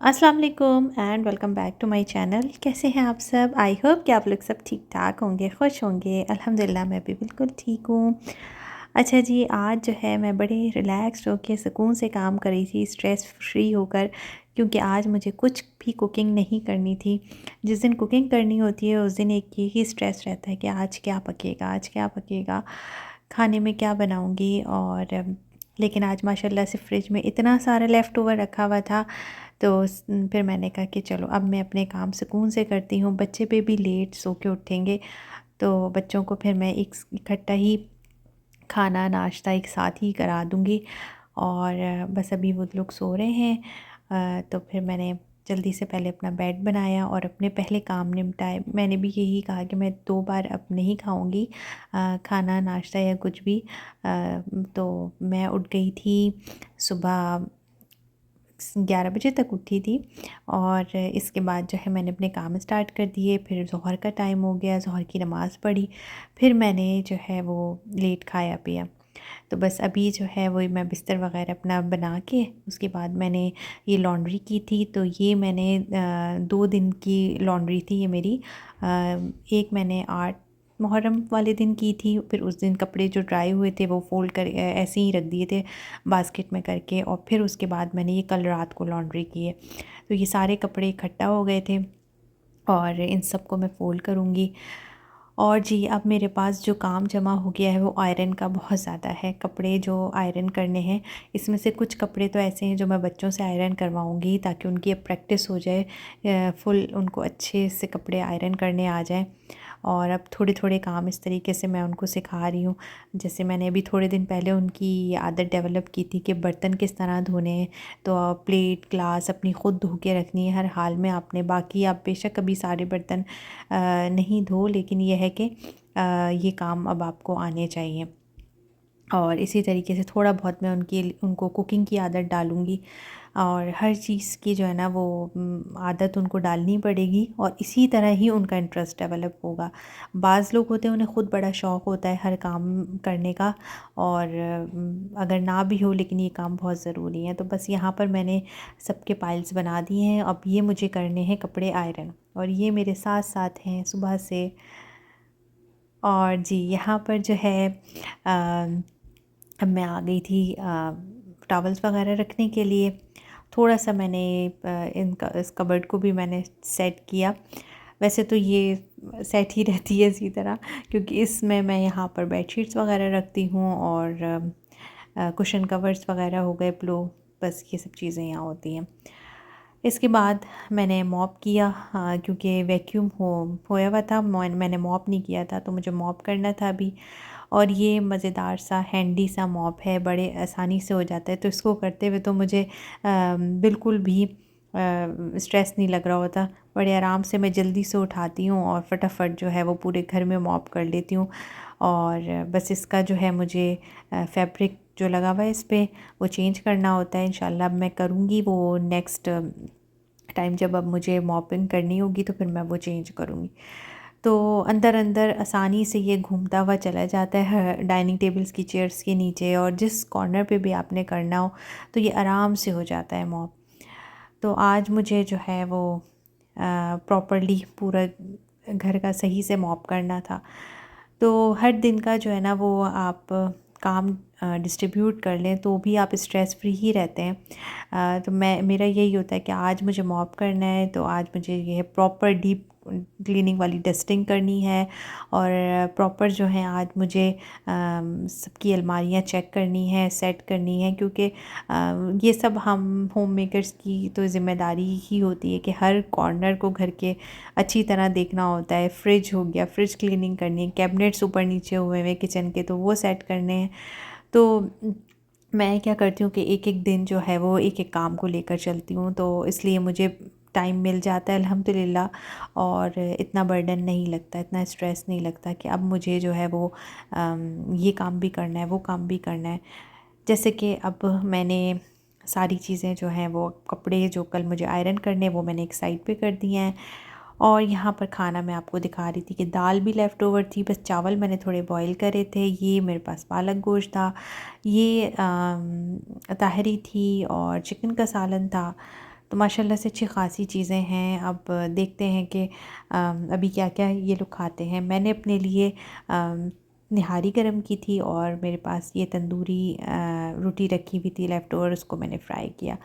अस्सलाम वालेकुम and welcome back to my channel. कैसे हैं आप सब? आई होप कि आप लोग सब ठीक ठाक होंगे, खुश होंगे। अल्हम्दुलिल्लाह मैं भी बिल्कुल ठीक हूँ। अच्छा जी, आज जो है मैं बड़े रिलैक्स्ड होकर सुकून से काम कर रही थी, स्ट्रेस फ्री होकर, क्योंकि आज मुझे कुछ भी कुकिंग नहीं करनी थी। जिस दिन कुकिंग करनी होती है उस दिन एक ही स्ट्रेस रहता है कि आज क्या पकेगा, आज क्या पकेगा, खाने में क्या बनाऊँगी। और लेकिन आज माशाल्लाह से फ्रिज में इतना सारा लेफ़्ट ओवर रखा हुआ था, तो फिर मैंने कहा कि चलो अब मैं अपने काम सुकून से करती हूँ। बच्चे पे भी लेट सो के उठेंगे, तो बच्चों को फिर मैं एक इकट्ठा ही खाना नाश्ता एक साथ ही करा दूँगी। और बस अभी वो लोग सो रहे हैं। तो फिर मैंने जल्दी से पहले अपना बेड बनाया और अपने पहले काम निपटाए। मैंने भी यही कहा कि मैं 2 बार अब नहीं खाऊँगी खाना नाश्ता या कुछ भी। तो मैं उठ गई थी सुबह 11 बजे तक उठी थी। और इसके बाद जो है मैंने अपने काम स्टार्ट कर दिए। फिर ज़ोहर का टाइम हो गया, ज़ोहर की नमाज़ पढ़ी। फिर मैंने जो है वो लेट खाया पिया। तो बस अभी जो है वो मैं बिस्तर वग़ैरह अपना बना के उसके बाद मैंने ये लॉन्ड्री की थी। तो ये मैंने 2 दिन की लॉन्ड्री थी ये मेरी। एक मैंने 8 मुहर्रम वाले दिन की थी। फिर उस दिन कपड़े जो ड्राई हुए थे वो फ़ोल्ड कर ऐसे ही रख दिए थे बास्केट में करके। और फिर उसके बाद मैंने ये कल रात को लॉन्ड्री की है। तो ये सारे कपड़े इकट्ठा हो गए थे और इन सब को मैं फ़ोल्ड करूँगी। और जी, अब मेरे पास जो काम जमा हो गया है वो आयरन का बहुत ज़्यादा है। कपड़े जो आयरन करने हैं, इसमें से कुछ कपड़े तो ऐसे हैं जो मैं बच्चों से आयरन करवाऊँगी ताकि उनकी अब प्रैक्टिस हो जाए, फुल उनको अच्छे से कपड़े आयरन करने आ जाएँ। और अब थोड़े-थोड़े काम इस तरीके से मैं उनको सिखा रही हूँ। जैसे मैंने अभी थोड़े दिन पहले उनकी ये आदत डेवलप की थी कि बर्तन किस तरह धोने हैं। तो प्लेट, ग्लास अपनी ख़ुद धो के रखनी है हर हाल में आपने। बाकी आप बेशक कभी सारे बर्तन नहीं धो, लेकिन ये है कि ये काम अब आपको आने चाहिए। और इसी तरीके से थोड़ा बहुत मैं उनको कुकिंग की आदत डालूँगी। और हर चीज़ की जो है ना वो आदत उनको डालनी पड़ेगी और इसी तरह ही उनका इंटरेस्ट डेवलप होगा। बाज़ लोग होते हैं उन्हें ख़ुद बड़ा शौक़ होता है हर काम करने का, और अगर ना भी हो लेकिन ये काम बहुत ज़रूरी है। तो बस यहाँ पर मैंने सबके पाइल्स बना दिए हैं। अब ये मुझे करने हैं कपड़े आयरन, और ये मेरे साथ-साथ हैं सुबह से। और जी, यहाँ पर जो है अब मैं आ गई थी टॉवल्स वगैरह रखने के लिए। थोड़ा-सा मैंने इनका इस कबर्ड को भी मैंने सेट किया। वैसे तो ये सेट ही रहती है इसी तरह, क्योंकि इसमें मैं यहाँ पर बेडशीट्स वगैरह रखती हूँ और कुशन कवर्स वगैरह हो गए, पिलो, बस ये सब चीज़ें यहाँ होती हैं। इसके बाद मैंने मॉप किया, क्योंकि वैक्यूम होया हुआ था। मैंने मॉप नहीं किया था, तो मुझे मॉप करना था अभी। और ये मज़ेदार सा हैंडी सा मॉप है, बड़े आसानी से हो जाता है। तो इसको करते हुए तो मुझे बिल्कुल भी स्ट्रेस नहीं लग रहा होता। बड़े आराम से मैं जल्दी से उठाती हूँ और फटाफट जो है वो पूरे घर में मॉप कर लेती हूँ। और बस इसका जो है मुझे फैब्रिक जो लगा हुआ है इस पे वो चेंज करना होता है। इंशाल्लाह अब मैं करूँगी वो नेक्स्ट टाइम, जब अब मुझे मॉपिंग करनी होगी तो फिर मैं वो चेंज करूँगी। तो अंदर-अंदर आसानी से ये घूमता हुआ चला जाता है डाइनिंग टेबल्स की चेयर्स के नीचे, और जिस कॉर्नर पे भी आपने करना हो तो ये आराम से हो जाता है मॉप। तो आज मुझे जो है वो प्रॉपर्ली पूरा घर का सही से मॉप करना था। तो हर दिन का जो है ना वो आप काम डिस्ट्रीब्यूट कर लें तो भी आप स्ट्रेस फ्री ही रहते हैं। तो मेरा यही होता है कि आज मुझे मॉप करना है तो आज मुझे ये प्रॉपर डीप क्लीनिंग वाली डस्टिंग करनी है। और प्रॉपर जो है आज मुझे सबकी अलमारियाँ चेक करनी है, सेट करनी है, क्योंकि ये सब हम होम मेकर्स की तो ज़िम्मेदारी ही होती है कि हर कॉर्नर को घर के अच्छी तरह देखना होता है। फ्रिज हो गया, फ्रिज क्लीनिंग करनी है, कैबिनेट्स ऊपर नीचे हुए हैं किचन के तो वो सेट करने हैं। तो मैं क्या करती हूँ कि एक-एक दिन जो है वो एक-एक काम को लेकर चलती हूँ, तो इसलिए मुझे टाइम मिल जाता है अल्हम्दुलिल्लाह। और इतना बर्डन नहीं लगता, इतना स्ट्रेस नहीं लगता कि अब मुझे जो है वो ये काम भी करना है, वो काम भी करना है। जैसे कि अब मैंने सारी चीज़ें जो हैं वो कपड़े जो कल मुझे आयरन करने हैं वो मैंने एक साइड पे कर दिए हैं। और यहाँ पर खाना मैं आपको दिखा रही थी कि दाल भी लेफ़्ट ओवर थी, बस चावल मैंने थोड़े बॉईल करे थे। ये मेरे पास पालक गोश्त था, ये ताहरी थी और चिकन का सालन था। तो माशाल्लाह से अच्छी ख़ासी चीज़ें हैं। अब देखते हैं कि अभी क्या क्या ये लोग खाते हैं। मैंने अपने लिए निहारी गरम की थी और मेरे पास ये तंदूरी रोटी रखी हुई थी लेफ़्ट ओवर, उसको मैंने फ्राई किया।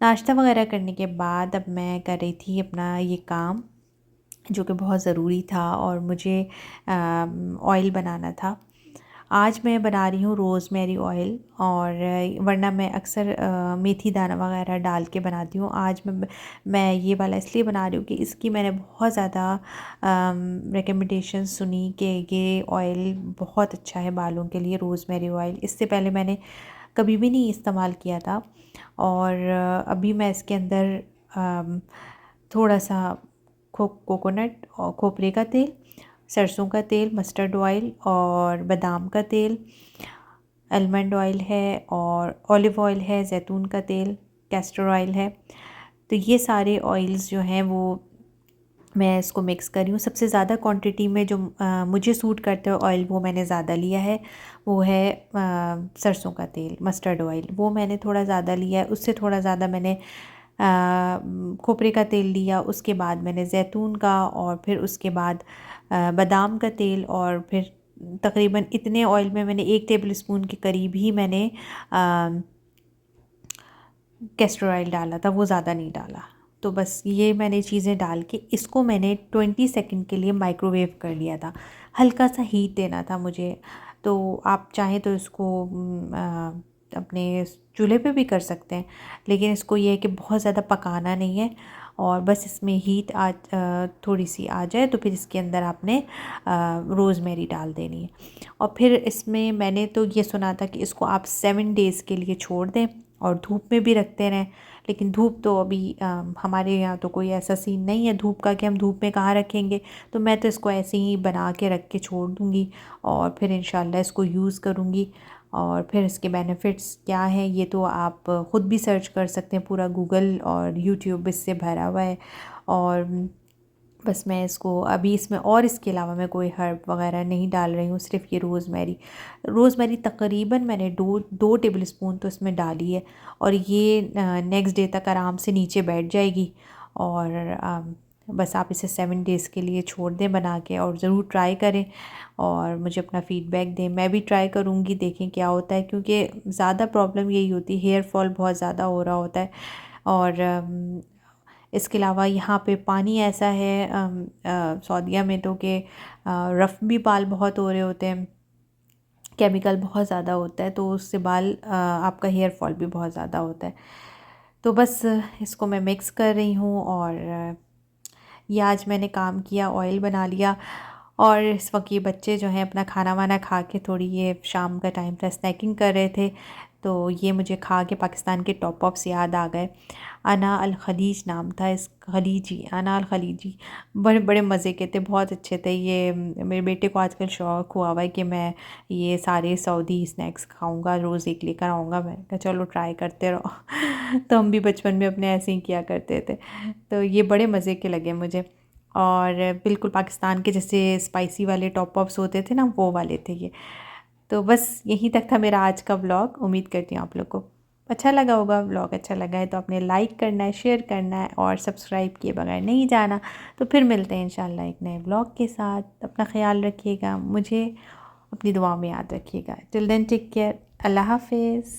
नाश्ता वगैरह करने के बाद अब मैं कर रही थी अपना ये काम, जो कि बहुत ज़रूरी था और मुझे ऑयल बनाना था। आज मैं बना रही हूँ रोज़मेरी ऑयल, और वरना मैं अक्सर मेथी दाना वगैरह डाल के बनाती हूँ। आज मैं ये वाला इसलिए बना रही हूँ कि इसकी मैंने बहुत ज़्यादा रिकमेंडेशन सुनी कि ये ऑयल बहुत अच्छा है बालों के लिए, रोज़मेरी ऑयल। इससे पहले मैंने कभी भी नहीं इस्तेमाल किया था। और अभी मैं इसके अंदर थोड़ा सा कोकोनट और खोपरे का तेल, सरसों का तेल, मस्टर्ड ऑयल और बादाम का तेल, आलमंड ऑयल है और ऑलिव ऑयल है, ज़ैतून का तेल, कैस्टर ऑयल है। तो ये सारे ऑयल्स जो हैं वो मैं इसको मिक्स कर रही हूँ। सबसे ज़्यादा क्वांटिटी में जो मुझे सूट करता है ऑयल, वो मैंने ज़्यादा लिया है, वो है सरसों का तेल, मस्टर्ड ऑयल, वो मैंने थोड़ा ज़्यादा लिया है। उससे थोड़ा ज़्यादा मैंने खोपरे का तेल लिया, उसके बाद मैंने ज़ैतून का, और फिर उसके बाद बादाम का तेल, और फिर तकरीबन इतने ऑयल में मैंने 1 टेबलस्पून के करीब ही मैंने कैस्टर ऑयल डाला था, वो ज़्यादा नहीं डाला। तो बस ये मैंने चीज़ें डाल के इसको मैंने 20 सेकंड के लिए माइक्रोवेव कर लिया था। हल्का सा हीट देना था मुझे। तो आप चाहें तो इसको अपने चूल्हे पे भी कर सकते हैं, लेकिन इसको ये है कि बहुत ज़्यादा पकाना नहीं है, और बस इसमें हीट थोड़ी सी आ जाए तो फिर इसके अंदर आपने रोज़मेरी डाल देनी है। और फिर इसमें मैंने तो ये सुना था कि इसको आप 7 डेज़ के लिए छोड़ दें और धूप में भी रखते रहें, लेकिन धूप तो अभी हमारे यहाँ तो कोई ऐसा सीन नहीं है धूप का कि हम धूप में कहाँ रखेंगे। तो मैं तो इसको ऐसे ही बना के रख के छोड़ दूँगी, और फिर इंशाल्लाह इसको यूज़ करूँगी। और फिर इसके बेनिफिट्स क्या हैं ये तो आप ख़ुद भी सर्च कर सकते हैं, पूरा गूगल और यूट्यूब इससे भरा हुआ है। और बस मैं इसको अभी इसमें और इसके अलावा मैं कोई हर्ब वगैरह नहीं डाल रही हूँ, सिर्फ ये रोज़मेरी तकरीबन मैंने 2 टेबलस्पून तो इसमें डाली है, और ये नेक्स्ट डे तक आराम से नीचे बैठ जाएगी। और बस आप इसे 7 डेज़ के लिए छोड़ दें बना के, और ज़रूर ट्राई करें और मुझे अपना फ़ीडबैक दें। मैं भी ट्राई करूँगी, देखें क्या होता है, क्योंकि ज़्यादा प्रॉब्लम यही होती है, हेयर फॉल बहुत ज़्यादा हो रहा होता है। और इसके अलावा यहाँ पे पानी ऐसा है सऊदीया में तो कि रफ़ भी बाल बहुत हो रहे होते हैं, केमिकल बहुत ज़्यादा होता है, तो उससे बाल आपका हेयर फॉल भी बहुत ज़्यादा होता है। तो बस इसको मैं मिक्स कर रही हूँ, और ये आज मैंने काम किया, ऑयल बना लिया। और इस वक्त ये बच्चे जो हैं अपना खाना वाना खा के, थोड़ी ये शाम का टाइम था, स्नैकिंग कर रहे थे, तो ये मुझे खा के पाकिस्तान के टॉप पॉप्स याद आ गए। अना अल खलीज नाम था इस, खलीजी, अना अल खलीजी, बड़े बड़े मज़े के थे, बहुत अच्छे थे ये। मेरे बेटे को आजकल शौक़ हुआ हुआ है कि मैं ये सारे सऊदी स्नैक्स खाऊंगा, रोज़ एक लेकर आऊँगा। मैं कहा चलो ट्राई करते रहो तो हम भी बचपन में अपने ऐसे ही किया करते थे, तो ये बड़े मज़े के लगे मुझे। और बिल्कुल पाकिस्तान के जैसे स्पाइसी वाले टॉप पॉप्स होते थे ना, वो वाले थे ये। तो बस यहीं तक था मेरा आज का व्लॉग। उम्मीद करती हूँ आप लोग को अच्छा लगा होगा। व्लॉग अच्छा लगा है तो आपने लाइक करना है, शेयर करना है, और सब्सक्राइब किए बगैर नहीं जाना। तो फिर मिलते हैं इंशाल्लाह एक नए व्लॉग के साथ। अपना ख्याल रखिएगा, मुझे अपनी दुआ में याद रखिएगा। टिल देन टेक केयर, अल्लाह हाफिज़।